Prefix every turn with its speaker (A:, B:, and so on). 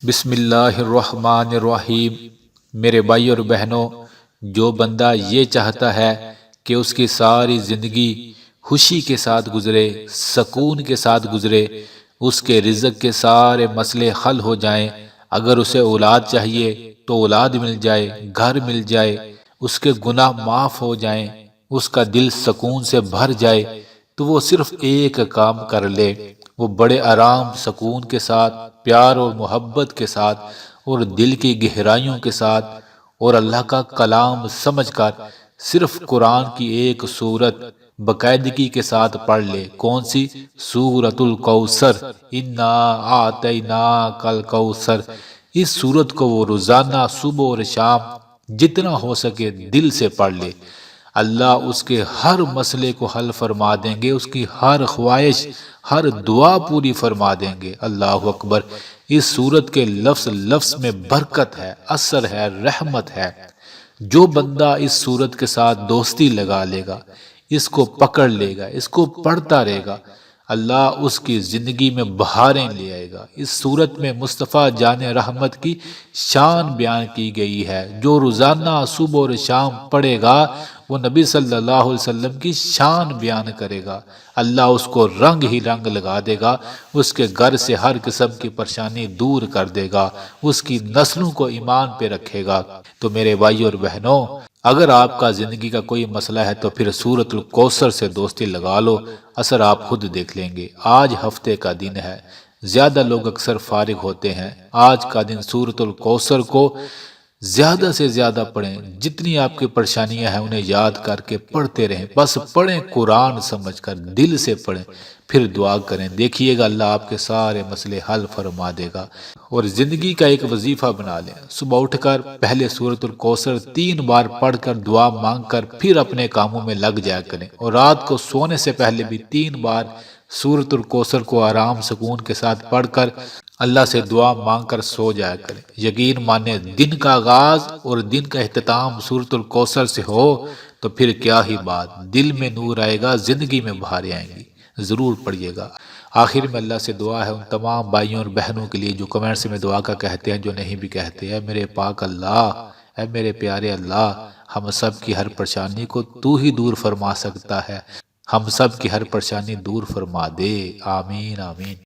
A: بسم اللہ الرحمن الرحیم۔ میرے بھائی اور بہنوں، جو بندہ یہ چاہتا ہے کہ اس کی ساری زندگی خوشی کے ساتھ گزرے، سکون کے ساتھ گزرے، اس کے رزق کے سارے مسئلے حل ہو جائیں، اگر اسے اولاد چاہیے تو اولاد مل جائے، گھر مل جائے، اس کے گناہ معاف ہو جائیں، اس کا دل سکون سے بھر جائے، تو وہ صرف ایک کام کر لے۔ وہ بڑے آرام سکون کے ساتھ، پیار اور محبت کے ساتھ اور دل کی گہرائیوں کے ساتھ اور اللہ کا کلام سمجھ کر صرف قرآن کی ایک سورت باقاعدگی کے ساتھ پڑھ لے۔ کون سی؟ سورۃ الکوثر، انا اعطیناک الکوثر۔ اس سورت کو وہ روزانہ صبح اور شام جتنا ہو سکے دل سے پڑھ لے، اللہ اس کے ہر مسئلے کو حل فرما دیں گے، اس کی ہر خواہش، ہر دعا پوری فرما دیں گے۔ اللہ اکبر۔ اس سورت کے لفظ لفظ میں برکت ہے، اثر ہے، رحمت ہے۔ جو بندہ اس سورت کے ساتھ دوستی لگا لے گا، اس کو پکڑ لے گا، اس کو پڑھتا رہے گا، اللہ اس کی زندگی میں بہاریں لے آئے گا۔ اس سورت میں مصطفیٰ جان رحمت کی شان بیان کی گئی ہے۔ جو روزانہ صبح اور شام پڑھے گا وہ نبی صلی اللہ علیہ وسلم کی شان بیان کرے گا، اللہ اس کو رنگ ہی رنگ لگا دے گا، اس کے گھر سے ہر قسم کی پریشانی دور کر دے گا، اس کی نسلوں کو ایمان پہ رکھے گا۔ تو میرے بھائی اور بہنوں، اگر آپ کا زندگی کا کوئی مسئلہ ہے تو پھر سورۃ الکوثر سے دوستی لگا لو، اثر آپ خود دیکھ لیں گے۔ آج ہفتے کا دن ہے، زیادہ لوگ اکثر فارغ ہوتے ہیں، آج کا دن سورۃ الکوثر کو زیادہ سے زیادہ پڑھیں، جتنی آپ کی پریشانیاں ہیں انہیں یاد کر کے پڑھتے رہیں، بس پڑھیں، قرآن سمجھ کر دل سے پڑھیں، پھر دعا کریں، دیکھیے گا اللہ آپ کے سارے مسئلے حل فرما دے گا۔ اور زندگی کا ایک وظیفہ بنا لیں، صبح اٹھ کر پہلے سورۃ الکوثر 3 بار پڑھ کر دعا مانگ کر پھر اپنے کاموں میں لگ جایا کریں، اور رات کو سونے سے پہلے بھی 3 بار سورۃ الکوثر کو آرام سکون کے ساتھ پڑھ کر اللہ سے دعا مانگ کر سو جایا کریں۔ یقین مانے دن کا آغاز اور دن کا اختتام سورۃ الکوثر سے ہو تو پھر کیا ہی بات، دل میں نور آئے گا، زندگی میں بہاریں آئیں گی۔ ضرور پڑھیے گا۔ آخر میں اللہ سے دعا ہے ان تمام بھائیوں اور بہنوں کے لیے جو کمنٹس میں دعا کا کہتے ہیں، جو نہیں بھی کہتے ہیں، میرے پاک اللہ، اے میرے پیارے اللہ، ہم سب کی ہر پریشانی کو تو ہی دور فرما سکتا ہے، ہم سب کی ہر پریشانی دور فرما دے، آمین آمین۔